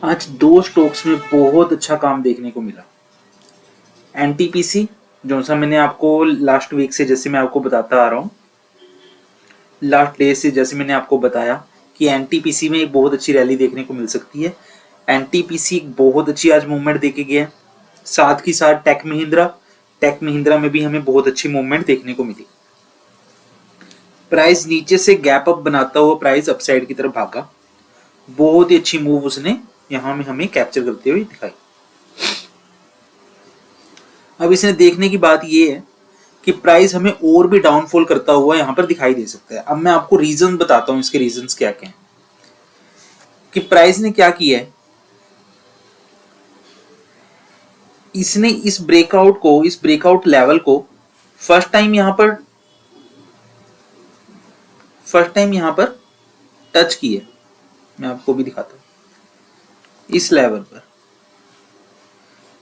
आज दो स्टॉक्स में बहुत अच्छा काम देखने को मिला। एनटीपीसी, जो सा मैंने आपको लास्ट वीक से जैसे मैं आपको बताता आ रहा हूँ, लास्ट डे से जैसे मैंने आपको बताया कि एनटीपीसी में एक बहुत अच्छी रैली देखने को मिल सकती है। एनटीपीसी एक बहुत अच्छी आज मूवमेंट देके गया। साथ ही साथ टेक महिंद्रा में भी हमें बहुत अच्छी मूवमेंट देखने को मिली। प्राइस नीचे से गैप अप बनाता हुआ प्राइस अपसाइड की तरफ भागा। बहुत ही अच्छी मूव उसने यहां में हमें कैप्चर करते हुए दिखाई। अब इसने देखने की बात यह है कि प्राइस हमें और भी डाउनफॉल करता हुआ यहां पर दिखाई दे सकता है। अब मैं आपको रीजन बताता हूं, इसके रीजंस क्या क्या हैं कि प्राइस ने क्या किया है। इसने इस ब्रेकआउट लेवल को फर्स्ट टाइम यहां पर टच किया। मैं आपको भी दिखाता हूं। इस लेवल पर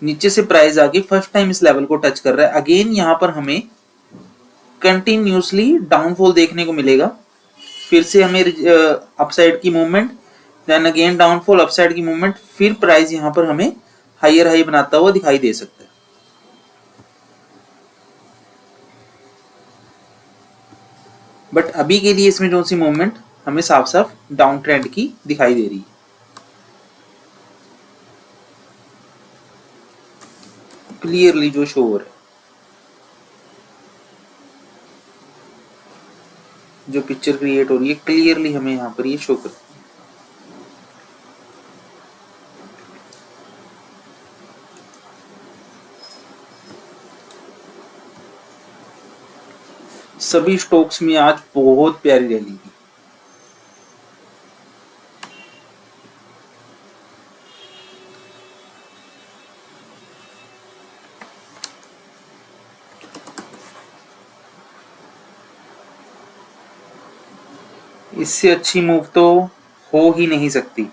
नीचे से प्राइस आके फर्स्ट टाइम इस लेवल को टच कर रहा है। अगेन यहां पर हमें कंटिन्यूसली डाउनफॉल देखने को मिलेगा। फिर से हमें अपसाइड की movement, then again downfall, upside की मूवमेंट, फिर प्राइस यहां पर हमें हायर हाई बनाता हुआ दिखाई दे सकता है। बट अभी के लिए इसमें जो सी मूवमेंट हमें साफ साफ डाउन ट्रेंड की दिखाई दे रही है। क्लियरली जो शो हो रहा है, जो पिक्चर क्रिएट हो रही है, क्लियरली हमें यहां पर ये शो करती है। सभी स्टॉक्स में आज बहुत प्यारी रैली थी। इससे अच्छी मूव तो हो ही नहीं सकती।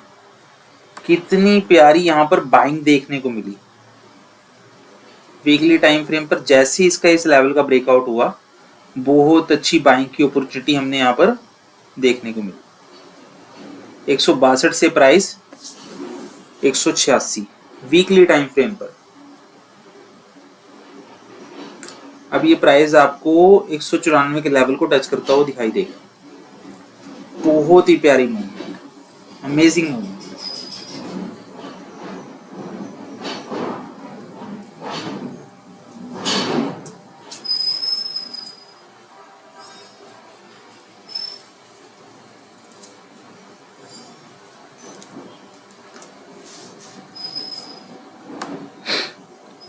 कितनी प्यारी यहां पर बाइंग देखने को मिली। वीकली टाइम फ्रेम पर जैसे इसका इस लेवल का ब्रेकआउट हुआ, बहुत अच्छी बाइंग की अपॉर्चुनिटी हमने यहां पर देखने को मिली। 162 से प्राइस 186 वीकली टाइम फ्रेम पर। अब ये प्राइस आपको 194 के लेवल को टच करता हुआ दिखाई देगा। बहुत ही प्यारी मूवमेंट, अमेजिंग मूवमेंट।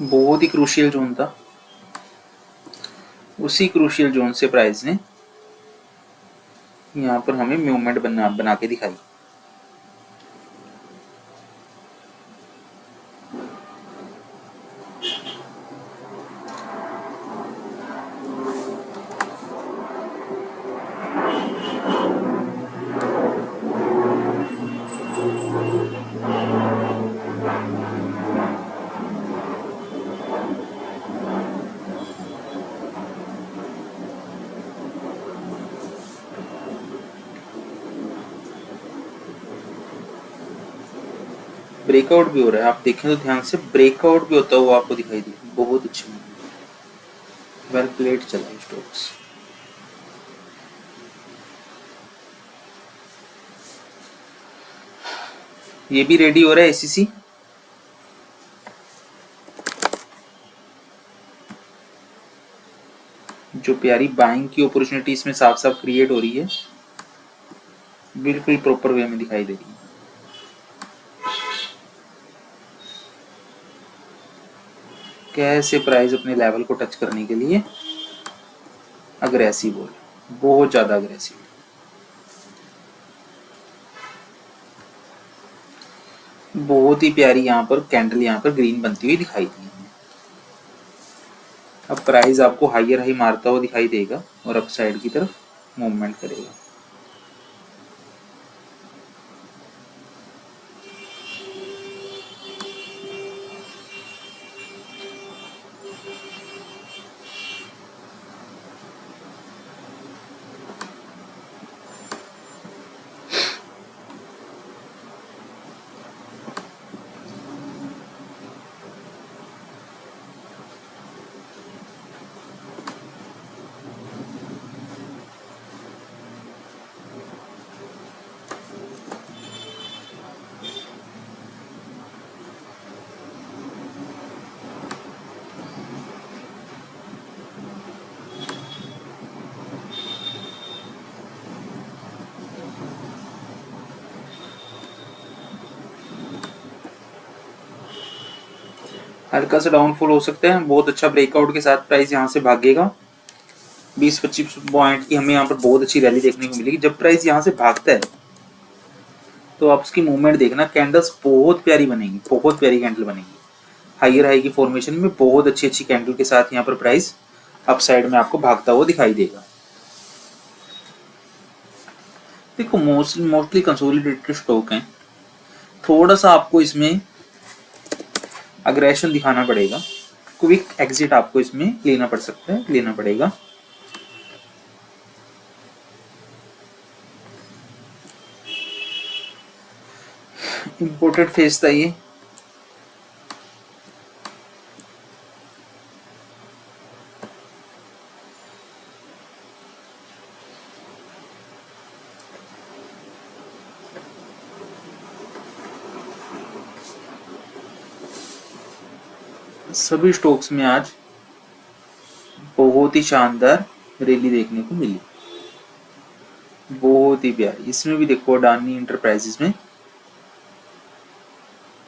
बहुत ही क्रूशियल जोन था। उसी क्रूशियल जोन से प्राइस ने यहां पर हमें मूवमेंट बना के दिखाई। ब्रेकआउट भी हो रहा है, आप देखें तो ध्यान से ब्रेकआउट भी होता हुआ आपको दिखाई दे। बहुत अच्छी मूवमेंट, वेल प्लेड चला है स्टॉक्स। ये भी रेडी हो रहा है एसीसी। जो प्यारी बाइंग की अपॉर्चुनिटी इसमें साफ साफ क्रिएट हो रही है, बिल्कुल प्रॉपर वे में दिखाई दे रही है। कैसे प्राइस अपने लेवल को टच करने के लिए अग्रेसिव हो रहा है, बहुत ज्यादा अग्रेसिव। बहुत ही प्यारी यहाँ पर कैंडल यहाँ पर ग्रीन बनती हुई दिखाई दी है। अब प्राइस आपको हायर हाई मारता हुआ दिखाई देगा और अपसाइड की तरफ मूवमेंट करेगा। हल्का सा डाउनफॉल हो सकता है। बहुत अच्छा ब्रेकआउट के साथ प्राइस यहाँ से भागेगा। 20-25 पॉइंट की हमें यहाँ पर बहुत अच्छी रैली देखने को मिलेगी। जब प्राइस यहाँ से भागता है तो आप उसकी मूवमेंट देखना, कैंडल्स बहुत प्यारी बनेगी, बहुत प्यारी कैंडल बनेगी। हायर हाई की फॉर्मेशन में बहुत अच्छी अच्छी कैंडल के साथ यहाँ पर प्राइस अप साइड में आपको भागता हुआ दिखाई देगा। देखो मोस्टली कंसोलिडेटेड स्टॉक हैं, थोड़ा सा आपको इसमें अग्रेशन दिखाना पड़ेगा, क्विक एग्जिट आपको इसमें लेना पड़ सकता है, लेना पड़ेगा। इंपोर्टेड फेज था ये। सभी स्टॉक्स में आज बहुत ही शानदार रैली देखने को मिली, बहुत ही प्यारी। इसमें भी देखो अडानी इंटरप्राइजेस में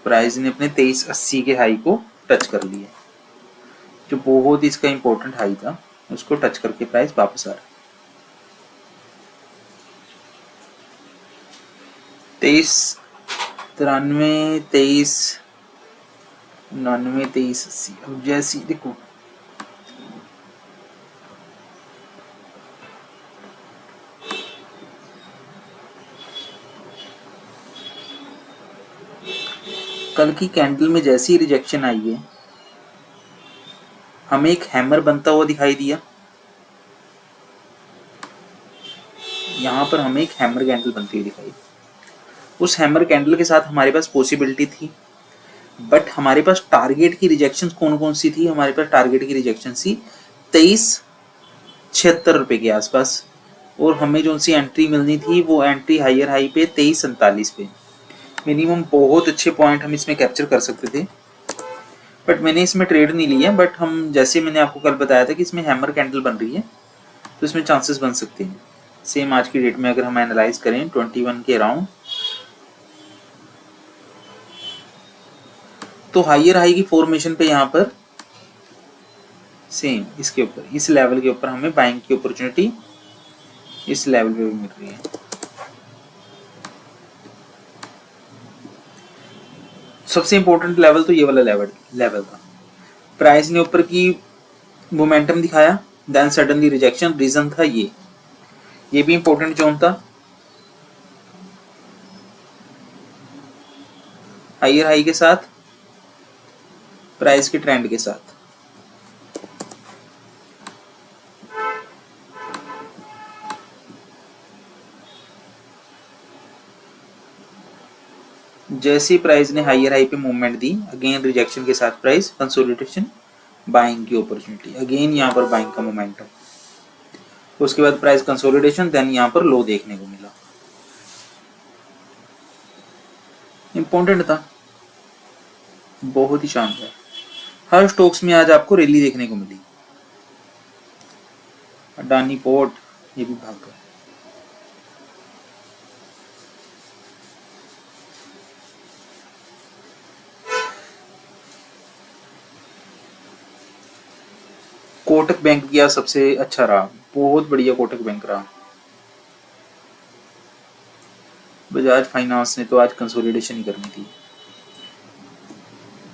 प्राइस ने अपने 2380 के हाई को टच कर लिया, जो बहुत ही इसका इंपॉर्टेंट हाई था, उसको टच करके प्राइस वापस आ रहा है। 2393, 2399, 2380। अब जैसी देखो कल की कैंडल में जैसी रिजेक्शन आई है, हमें एक हैमर बनता हुआ दिखाई दिया। यहाँ पर हमें एक हैमर कैंडल बनती हुई दिखाई। उस हैमर कैंडल के साथ हमारे पास पॉसिबिलिटी थी, बट हमारे पास टारगेट की रिजेक्शन कौन कौन सी थी? हमारे पास टारगेट की रिजेक्शन थी 2376 रुपए के आसपास, और हमें जो सी एंट्री मिलनी थी वो एंट्री हायर हाई पे 2347 पे। मिनिमम बहुत अच्छे पॉइंट हम इसमें कैप्चर कर सकते थे, बट मैंने इसमें ट्रेड नहीं लिया। बट हम जैसे मैंने आपको कल बताया था कि इसमें हैमर कैंडल बन रही है, तो इसमें चांसेस बन सकते हैं। सेम आज की डेट में अगर हम एनालाइज करें 21 के अराउंड, तो हायर हाई की फॉर्मेशन पे यहाँ पर सेम इसके ऊपर, इस लेवल के ऊपर हमें बाइंग की अपॉर्चुनिटी इस लेवल पे भी मिल रही है। सबसे इंपॉर्टेंट लेवल तो ये वाला लेवल था। प्राइस ने ऊपर की मोमेंटम दिखाया, देन सडनली रिजेक्शन, रीजन था ये भी इंपॉर्टेंट जोन था। हायर हाई के साथ, प्राइस के ट्रेंड के साथ। जैसे प्राइस ने हायर हाई पे मूवमेंट दी, अगेन रिजेक्शन के साथ प्राइस कंसोलिडेशन, बाइंग की अपॉर्चुनिटी, अगेन यहाँ पर बाइंग का मोमेंटम। उसके बाद प्राइस कंसोलिडेशन, देन यहाँ पर लो देखने को मिला। इंपॉर्टेंट था, बहुत ही शानदार। हर स्टॉक्स में आज आपको रैली देखने को मिली। अडानी पोर्ट ये भी भाग गया। कोटक बैंक किया सबसे अच्छा रहा, बहुत बढ़िया कोटक बैंक रहा। बजाज फाइनेंस ने तो आज कंसोलिडेशन ही करनी थी।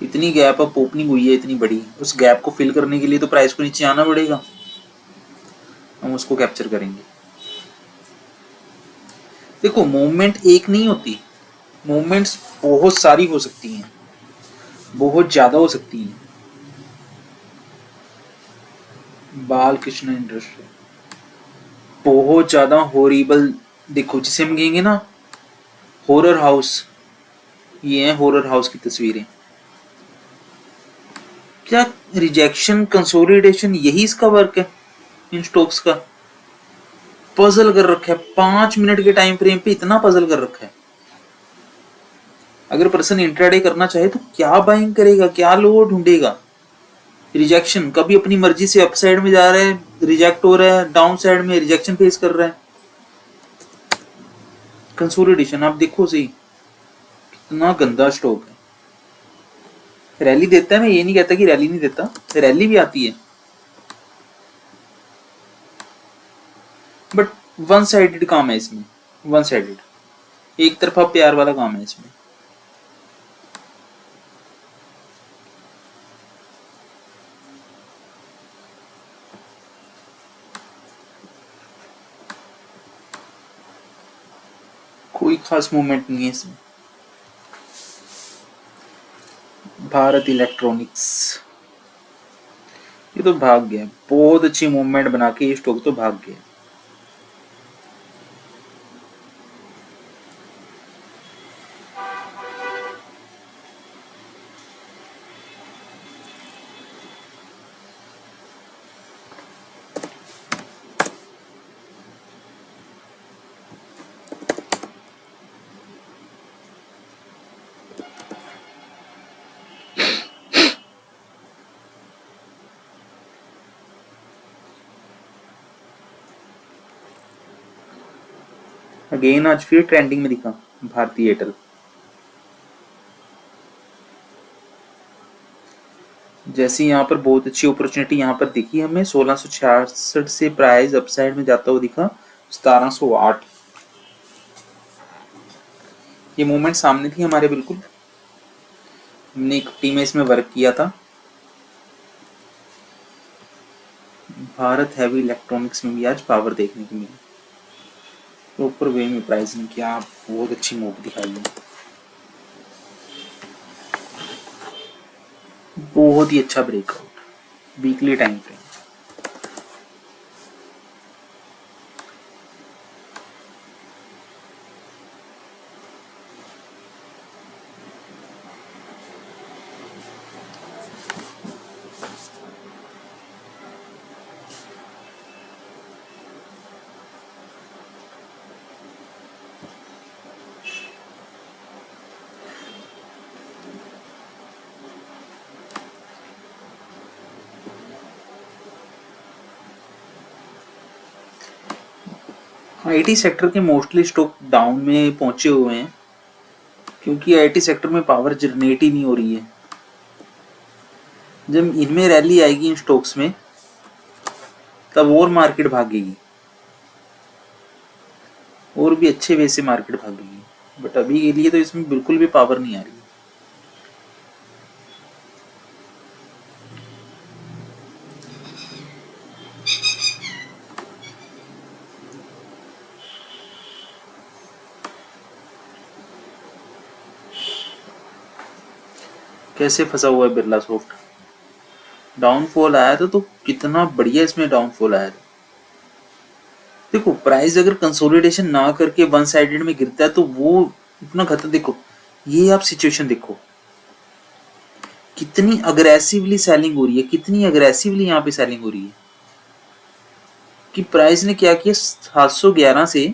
इतनी गैप अप ओपनिंग हुई है इतनी बड़ी, उस गैप को फिल करने के लिए तो प्राइस को नीचे आना पड़ेगा, हम उसको कैप्चर करेंगे। देखो मूवमेंट एक नहीं होती, मूवमेंट्स बहुत सारी हो सकती हैं, बहुत ज्यादा हो सकती हैं। बालकृष्ण इंडस्ट्री बहुत ज्यादा हॉरिबल, देखो जिसे हम कहेंगे ना हॉरर हाउस, ये है हॉरर हाउस की तस्वीरें। क्या रिजेक्शन कंसोलिडेशन यही इसका वर्क है इन स्टॉक्स का? पजल कर रखा है 5 मिनट के टाइम फ्रेम पे, इतना पजल कर रखा है। अगर पर्सन इंट्राडे करना चाहे तो क्या बाइंग करेगा, क्या लो ढूंढेगा? रिजेक्शन, कभी अपनी मर्जी से अप साइड में जा रहा है, रिजेक्ट हो रहा है, डाउन साइड में रिजेक्शन फेस कर रहा है। कंसोलिडेशन आप देखो सही, कितना गंदा स्टॉक है। रैली देता है, मैं ये नहीं कहता कि रैली नहीं देता, रैली भी आती है, बट वन साइडेड काम है इसमें, वन साइडेड, एक तरफा प्यार वाला काम है इसमें। कोई खास मूवमेंट नहीं है इसमें। भारत इलेक्ट्रॉनिक्स, ये तो भाग गया, बहुत अच्छी मूवमेंट बना के ये स्टॉक तो भाग गया। अगेन आज फिर ट्रेंडिंग में दिखा भारती एयरटेल। जैसे यहाँ पर बहुत अच्छी अपॉर्चुनिटी यहाँ पर दिखी हमें, 1666 से प्राइस अपसाइड में जाता हुआ दिखा 1708। ये मूवमेंट सामने थी हमारे, बिल्कुल हमने एक टीम में इसमें वर्क किया था। भारत हैवी इलेक्ट्रॉनिक्स में भी आज पावर देखने को मिली, प्रॉपर वे में प्राइसिंग किया, बहुत अच्छी मूव दिखाई है, बहुत ही अच्छा breakout weekly time frame. IT sector के मोस्टली स्टॉक डाउन में पहुंचे हुए हैं, क्योंकि आईटी सेक्टर में पावर जनरेट ही नहीं हो रही है। जब इनमें रैली आएगी इन स्टॉक्स में, तब और मार्केट भागेगी, और भी अच्छे वे से मार्केट भागेगी, बट अभी के लिए तो इसमें बिल्कुल भी पावर नहीं आ रही। कैसे फंसा हुआ है बिरला सॉफ्ट, डाउनफॉल आया था तो कितना बढ़िया इसमें डाउनफॉल आया था। देखो प्राइस अगर कंसोलिडेशन ना करके वन साइडेड में गिरता है तो वो इतना खतरा, देखो ये आप सिचुएशन देखो, कितनी अग्रेसिवली सेलिंग हो रही है, कितनी अग्रेसिवली यहाँ पे सेलिंग हो रही है, कि प्राइस ने क्या किया, 711 से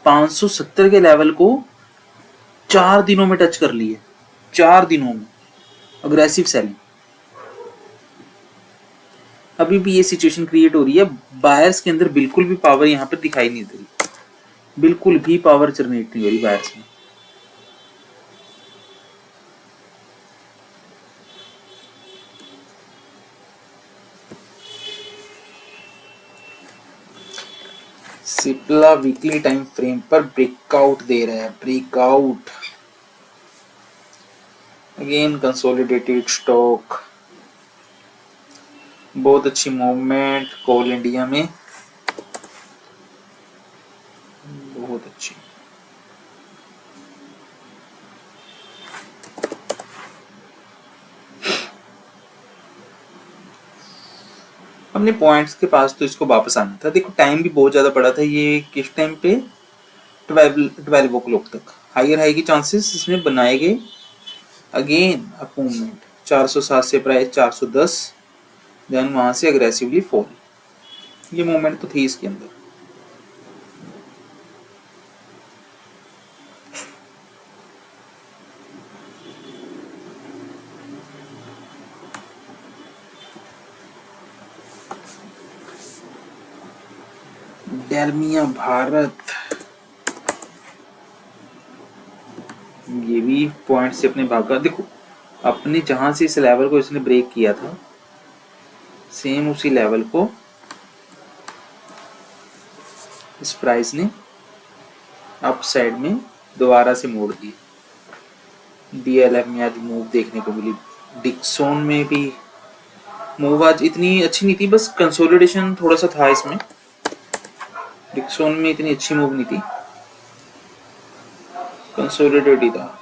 570 के लेवल को 4 दिनों में टच कर लिए, 4 दिनों में अग्रेसिव सेलिंग। अभी भी ये सिचुएशन क्रिएट हो रही है, बायर्स के अंदर बिल्कुल भी पावर यहाँ पर दिखाई नहीं दे रही, बिल्कुल भी पावर जनरेट नहीं हो रही बायर्स में। सिप्ला वीकली टाइम फ्रेम पर ब्रेकआउट दे रहा है, ब्रेकआउट अगेन कंसोलिडेटेड स्टॉक, बहुत अच्छी मूवमेंट कोल इंडिया में, बहुत अच्छी। अपने पॉइंट्स के पास तो इसको वापस आना था, देखो टाइम भी बहुत ज्यादा पड़ा था, ये किस टाइम पे 12 ओ क्लॉक तक हायर हाई की चांसेस इसमें बनाए गए। अगेन अप मूवमेंट 407 से प्राइस 410, देन वहां से अग्रेसिवली फॉल, ये मूवमेंट तो थी इसके अंदर। डेलमिया भारत, ये भी पॉइंट से अपने भागा, देखो अपने जहां से इस लेवल को इसने ब्रेक किया था, सेम उसी लेवल को इस प्राइस ने अप साइड में दोबारा से मोड़ दी। डीएलएफ में आज मूव देखने को मिली, डिक्सोन में भी मूव आज इतनी अच्छी नहीं थी, बस कंसोलिडेशन थोड़ा सा था इसमें। डिक्सोन में इतनी अच्छी मूव नहीं थी, कंसोलिडेट ही था।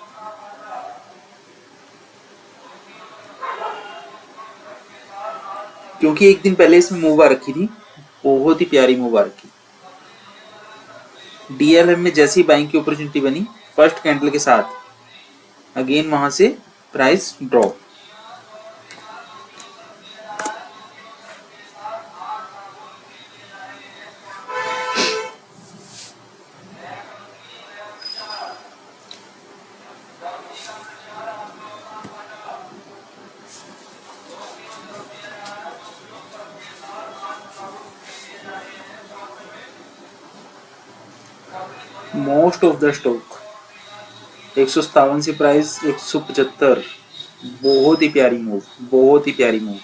क्योंकि एक दिन पहले इसमें मूव आ रखी थी, बहुत ही प्यारी मूव आ रखी। डीएलएफ में जैसी बाइंग की अपॉर्चुनिटी बनी फर्स्ट कैंडल के साथ, अगेन वहां से price drop. Most of the stock 157 से प्राइस 175, बहुत ही प्यारी मूव, बहुत ही प्यारी मूव।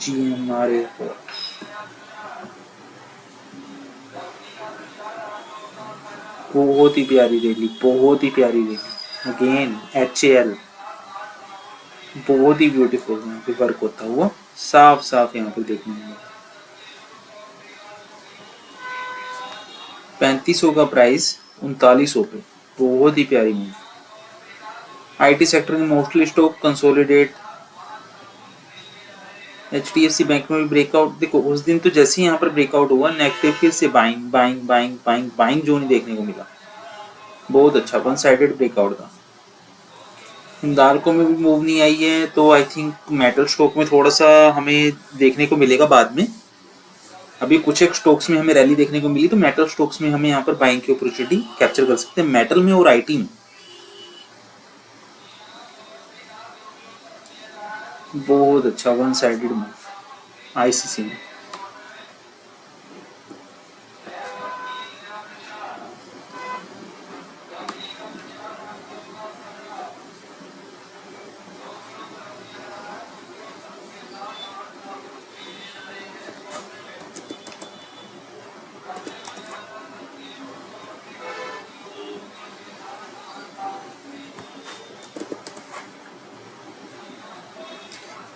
GMR एयरपोर्ट, बहुत ही प्यारी रैली, बहुत ही प्यारी रैली। अगेन HAL, बहुत ही ब्यूटीफुल यहाँ पे वर्क होता हुआ साफ साफ यहाँ पे देखने में। 3500 का प्राइस 3900 पे, बहुत ही प्यारी मूव। आईटी सेक्टर में mostly stock consolidate. HDFC bank में भी ब्रेकआउट, देखो उस दिन तो जैसे ही यहाँ पर ब्रेकआउट हुआ नेगेटिव, फिर से buying buying buying buying buying zone ही देखने को मिला, बहुत अच्छा वन साइडेड ब्रेकआउट था। हिंदाल्को में भी मूव नहीं आई है, तो आई थिंक मेटल स्टॉक में थोड़ा सा हमें देखने को मिलेगा बाद में। अभी कुछ एक स्टॉक्स में हमें रैली देखने को मिली, तो मेटल स्टॉक्स में हमें यहाँ पर बाइंग की अपॉर्चुनिटी कैप्चर कर सकते हैं, मेटल में और आईटी में। बहुत अच्छा वन साइडेड मूव आईसीसी में।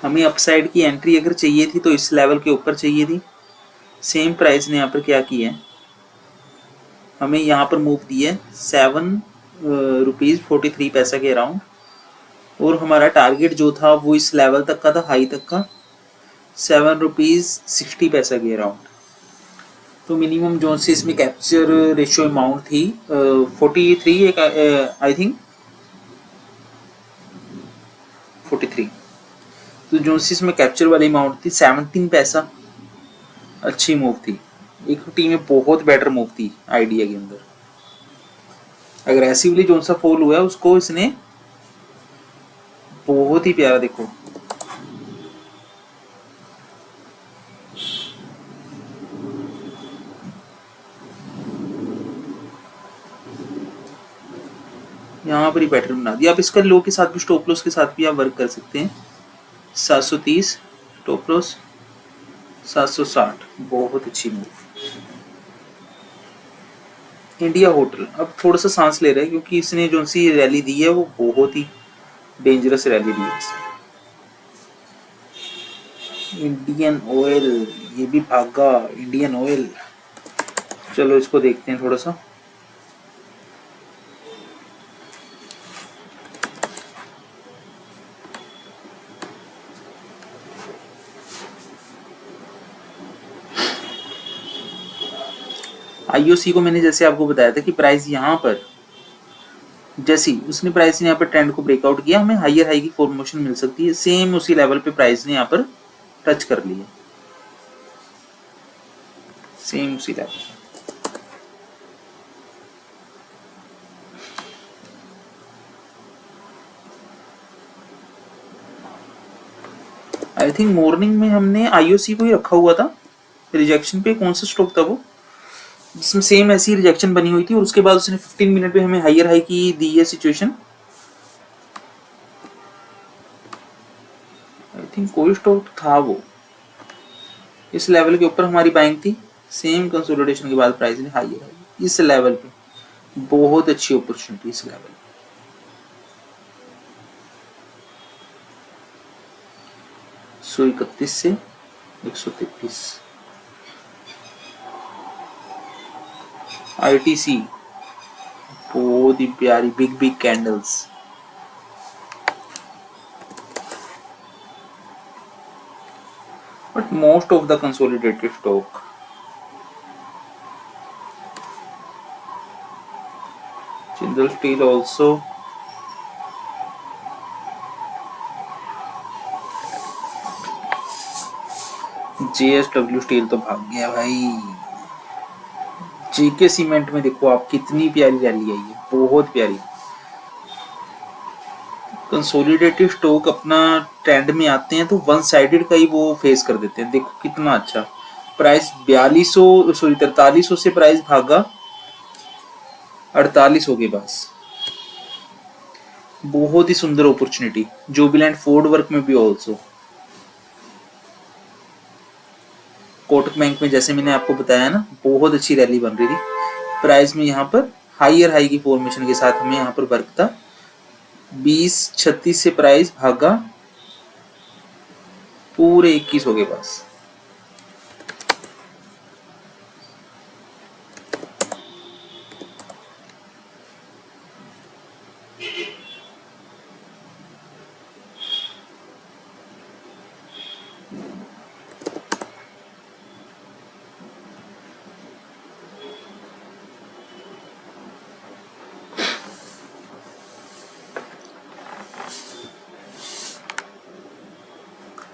हमें अपसाइड की एंट्री अगर चाहिए थी तो इस लेवल के ऊपर चाहिए थी। सेम प्राइस ने यहाँ पर क्या किया है, हमें यहाँ पर मूव दी है 7 रुपीज 43 के अराउंड, और हमारा टारगेट जो था वो इस लेवल तक का था, हाई तक का 7 रुपीज 60 के अराउंड। तो मिनिमम जो सी इसमें कैप्चर रेशियो अमाउंट थी 43, एक आई थिंक 43, तो जो सी इसमें कैप्चर वाली अमाउंट थी 17 पैसा, अच्छी मूव थी। इक्विटी में बहुत बेटर मूव थी आइडिया के अंदर। अग्रेसिवली जो सा फॉल हुआ है उसको इसने बहुत ही प्यारा, देखो यहाँ पर ही पैटर्न बना दिया। आप इसका लो के साथ भी, स्टॉप लॉस के साथ भी आप वर्क कर सकते हैं। 730 स्टॉप लॉस, 760, बहुत अच्छी मूव। इंडिया होटल अब थोड़ा सा सांस ले रहा है, क्योंकि इसने जो सी रैली दी है वो बहुत ही डेंजरस रैली दी है। इंडियन ऑयल, ये भी भागा इंडियन ऑयल। चलो इसको देखते हैं थोड़ा सा। आईओसी को मैंने जैसे आपको बताया था कि प्राइस यहाँ पर जैसी उसने प्राइस ने यहाँ पर ट्रेंड को ब्रेकआउट किया, हमें हायर हाई की फॉर्मेशन मिल सकती है। सेम उसी लेवल पे प्राइस ने यहाँ पर टच कर लिया, सेम उसी लेवल। आई थिंक मॉर्निंग में हमने आईओसी को ही रखा हुआ था रिजेक्शन पे। कौन सा स्टॉक था वो, जिसमें सेम ऐसी रिजेक्शन बनी हुई थी और उसके बाद उसने 15 मिनट पे हमें हायर हाई की दी है सिचुएशन। आई थिंक कोई स्टॉक था वो इस लेवल के ऊपर हमारी बाइंग थी, सेम कंसोलिडेशन के बाद प्राइस ने हायर आई इस लेवल पे, बहुत अच्छी अपॉर्चुनिटी इस लेवल। 131 से 133 आईटीसी, बहुत ही प्यारी big big candles. But most of the consolidated stock, Jindal steel also, JSW steel तो भाग गया भाई। जेके सीमेंट में देखो आप कितनी प्यारी रैली आई है, बहुत प्यारी। कंसोलिडेटेड स्टॉक अपना ट्रेंड में आते हैं तो वन साइडेड का ही वो फेस कर देते हैं। देखो कितना अच्छा प्राइस 4200 सॉरी 4300 से प्राइस भागा 4800 के पास। बहुत ही सुंदर अपॉर्चुनिटी। जुबिलेंट फोर्ड वर्क में भी ऑल्सो, कोटक बैंक में जैसे मैंने आपको बताया ना, बहुत अच्छी रैली बन रही थी। प्राइस में यहाँ पर हायर हाई की फॉर्मेशन के साथ हमें यहाँ पर वर्क था। 2036 से प्राइस भागा पूरे 2100 के पास।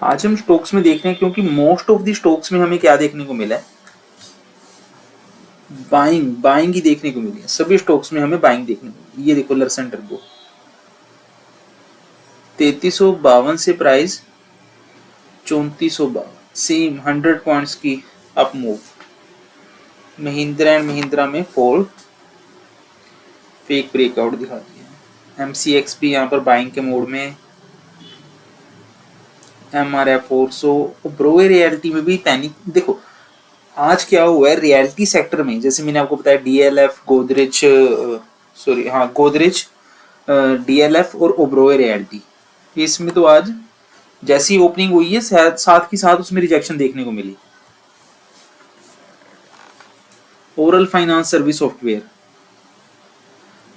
आज हम स्टॉक्स में देख रहे हैं क्योंकि मोस्ट ऑफ द स्टॉक्स में हमें क्या देखने को मिला है, बाइंग ही देखने को मिली है। सभी स्टॉक्स में हमें बाइंग देखने को मिली। ये देखो लर्सन टर्बो 3352 से प्राइस 3452, सेम 100 पॉइंट्स की up move. Mahindra and Mahindra में फॉल, फेक ब्रेकआउट दिखा दिया। एमसीएक्स भी यहाँ पर बाइंग के मोड में। एमआरएफ फोर्सो, ब्रोए रियलिटी में भी पैनिक। देखो आज क्या हुआ है रियलिटी सेक्टर में, जैसे मैंने आपको बताया डीएलएफ, गोदरेज, सॉरी हाँ गोदरेज, डीएलएफ और ओब्रोए रियलिटी, इसमें तो आज जैसी ओपनिंग हुई है साथ ही साथ उसमें रिजेक्शन देखने को मिली। ओरल फाइनेंस सर्विस सॉफ्टवेयर,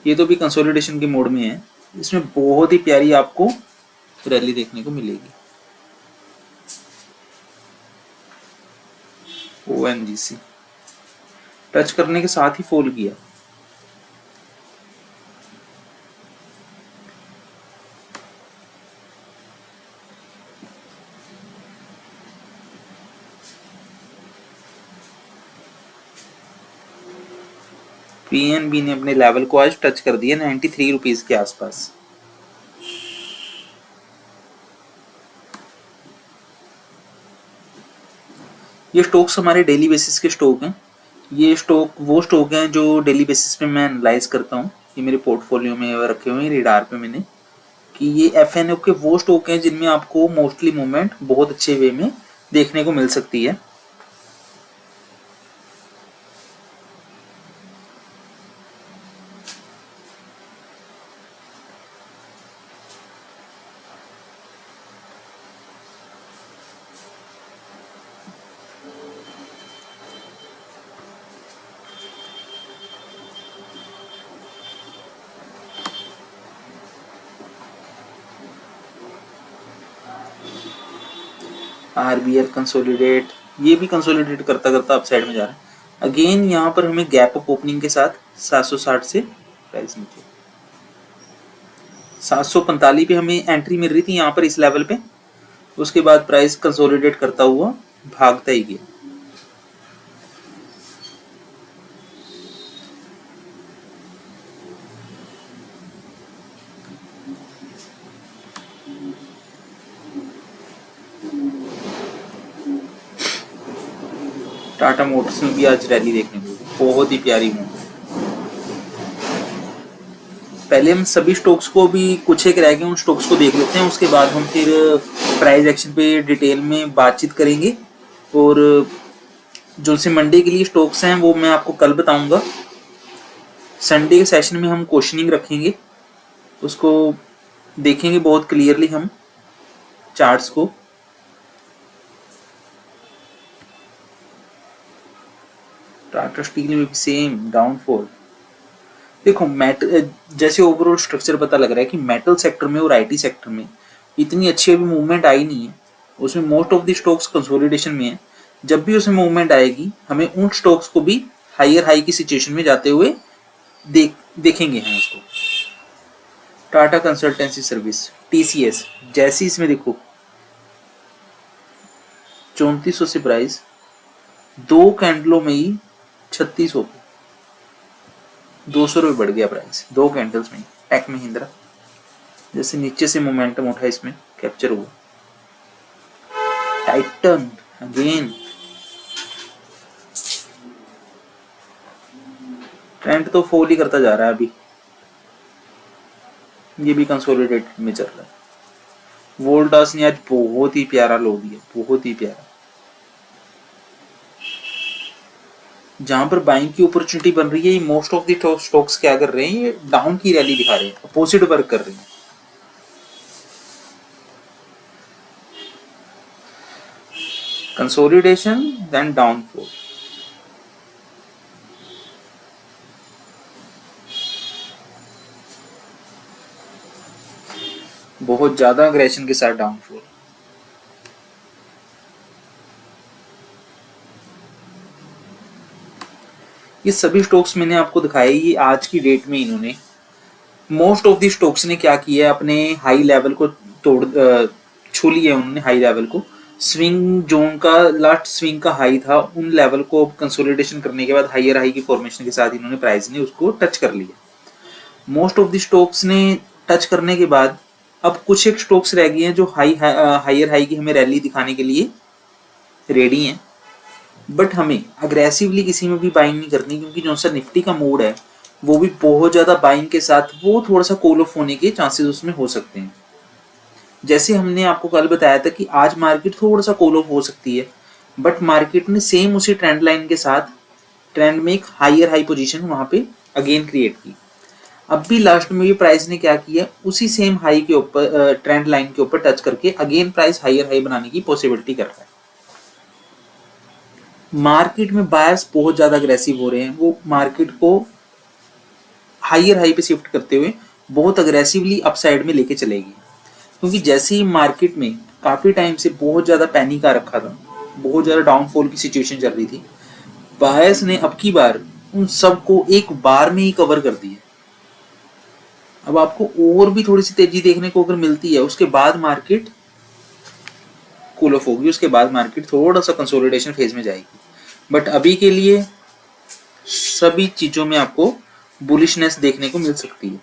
ये तो भी कंसोलिडेशन के मोड में है। इसमें बहुत ही प्यारी आपको रैली देखने को मिलेगी। ओएनजीसी टच करने के साथ ही फॉल किया। पीएनबी ने अपने लेवल को आज टच कर दिया 93 रुपीज के आसपास। ये स्टॉक्स हमारे डेली बेसिस के स्टॉक हैं। ये स्टॉक वो स्टॉक हैं जो डेली बेसिस पे मैं एनालाइज करता हूँ। ये मेरे पोर्टफोलियो में रखे हुए हैं रेडार पे मैंने, कि ये एफएनओ के वो स्टॉक हैं जिनमें आपको मोस्टली मूवमेंट बहुत अच्छे वे में देखने को मिल सकती है। आरबीएल कंसोलिडेट, ये भी कंसोलिडेट करता करता अप साइड में जा रहा है। अगेन यहाँ पर हमें गैप अप ओपनिंग के साथ 760 से प्राइस नीचे 745 पे हमें एंट्री मिल रही थी यहाँ पर इस लेवल पे। उसके बाद प्राइस कंसोलिडेट करता हुआ भागता ही गया। टाटा मोटर्स में भी आज रैली देखने को मिली। बहुत ही प्यारी मूव। पहले हम सभी स्टॉक्स को, भी कुछ एक रह गए उन स्टॉक्स को देख लेते हैं, उसके बाद हम फिर प्राइस एक्शन पे डिटेल में बातचीत करेंगे। और जो से मंडे के लिए स्टॉक्स हैं वो मैं आपको कल बताऊंगा। संडे के सेशन में हम क्वेश्चनिंग रखेंगे, उसको देखेंगे बहुत क्लियरली हम चार्ट्स को। टाटा स्टील में भी सेम डाउनफॉल। देखो जैसे ओवरऑल स्ट्रक्चर पता लग रहा है कि मेटल सेक्टर में और आईटी सेक्टर में इतनी अच्छी अभी मूवमेंट आई नहीं है। उसमें most of the stocks consolidation में है। जब भी उसमें मूवमेंट आएगी हमें उन स्टॉक्स को भी हायर हाई की सिचुएशन में जाते हुए देखेंगे हम उसको। टाटा कंसल्टेंसी सर्विस TCS, जैसी इसमें देखो 3400 से प्राइस 2 कैंडलों में ही 3600 पे 200 रुपये बढ़ गया प्राइस 2 कैंडल्स में। टेक महिंद्रा जैसे नीचे से मोमेंटम उठा इसमें कैप्चर हुआ। टाइटन अगेन ट्रेंड तो फॉल ही करता जा रहा है अभी, ये भी कंसोलिडेटेड में चल रहा है। वोल्टास ने आज बहुत ही प्यारा लो दिया, बहुत ही प्यारा। जहां पर बाइंग की अपॉर्चुनिटी बन रही है, ये मोस्ट ऑफ द स्टॉक्स क्या कर रहे हैं, ये डाउन की रैली दिखा रहे हैं, अपोजिट वर्क कर रहे हैं। Consolidation then downfall. बहुत ज्यादा अग्रेशन के साथ डाउनफॉल। ये सभी स्टॉक्स मैंने आपको दिखाए, ये आज की डेट में इन्होंने मोस्ट ऑफ दी स्टॉक्स ने क्या किया है, अपने हाई लेवल को छू लिया है उन्होंने। हाई लेवल को, स्विंग जोन का लास्ट स्विंग का हाई था, उन लेवल को कंसोलिडेशन करने के बाद हायर हाई की फॉर्मेशन के साथ इन्होंने प्राइस ने उसको टच कर लिया। मोस्ट ऑफ द स्टॉक्स ने टच करने के बाद अब कुछ एक स्टॉक्स रह गए हैं जो हायर हाई की हमें रैली दिखाने के लिए रेडी हैं। बट हमें अग्रेसिवली किसी में भी बाइंग नहीं करनी, क्योंकि जो सा निफ्टी का मोड है वो भी बहुत ज्यादा बाइंग के साथ वो थोड़ा सा कूल ऑफ होने के चांसेस उसमें हो सकते हैं। जैसे हमने आपको कल बताया था कि आज मार्केट थोड़ा सा कूल ऑफ हो सकती है, बट मार्केट ने सेम उसी ट्रेंड लाइन के साथ ट्रेंड में एक हायर हाई पोजीशन वहां पे अगेन क्रिएट की। अब भी लास्ट में ये प्राइस ने क्या किया, उसी सेम हाई के ऊपर ट्रेंड लाइन के ऊपर टच करके अगेन प्राइस हायर हाई बनाने की पॉसिबिलिटी कर रहा है। मार्केट में बायर्स बहुत ज्यादा अग्रेसिव हो रहे हैं, वो मार्केट को हायर हाई पे शिफ्ट करते हुए बहुत अग्रेसिवली अपसाइड में लेके चलेगी। क्योंकि जैसे ही मार्केट में काफी टाइम से बहुत ज्यादा पैनिक आ रखा था, बहुत ज्यादा डाउनफॉल की सिचुएशन चल रही थी, बायर्स ने अब की बार उन सबको एक बार में ही कवर कर दिया। अब आपको और भी थोड़ी सी तेजी देखने को अगर मिलती है, उसके बाद मार्केट कूल ऑफ होगी, उसके बाद मार्केट थोड़ा सा कंसोलिडेशन फेज में जाएगी। बट अभी के लिए सभी चीजों में आपको बुलिशनेस देखने को मिल सकती है।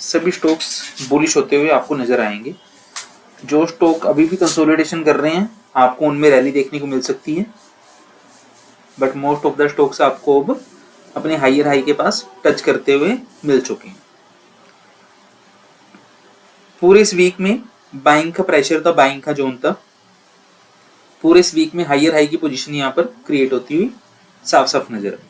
सभी स्टॉक्स बुलिश होते हुए आपको नजर आएंगे। जो स्टॉक अभी भी कंसोलिडेशन कर रहे हैं आपको उनमें रैली देखने को मिल सकती है, but most of the stocks आपको अब अपने हायर हाई के पास टच करते हुए मिल चुके हैं। पूरे इस वीक में बाइंग का प्रेशर था, बाइंग का जोन था। पूरे इस वीक में हायर हाई की पोजीशन यहाँ पर क्रिएट होती हुई साफ साफ नजर आई।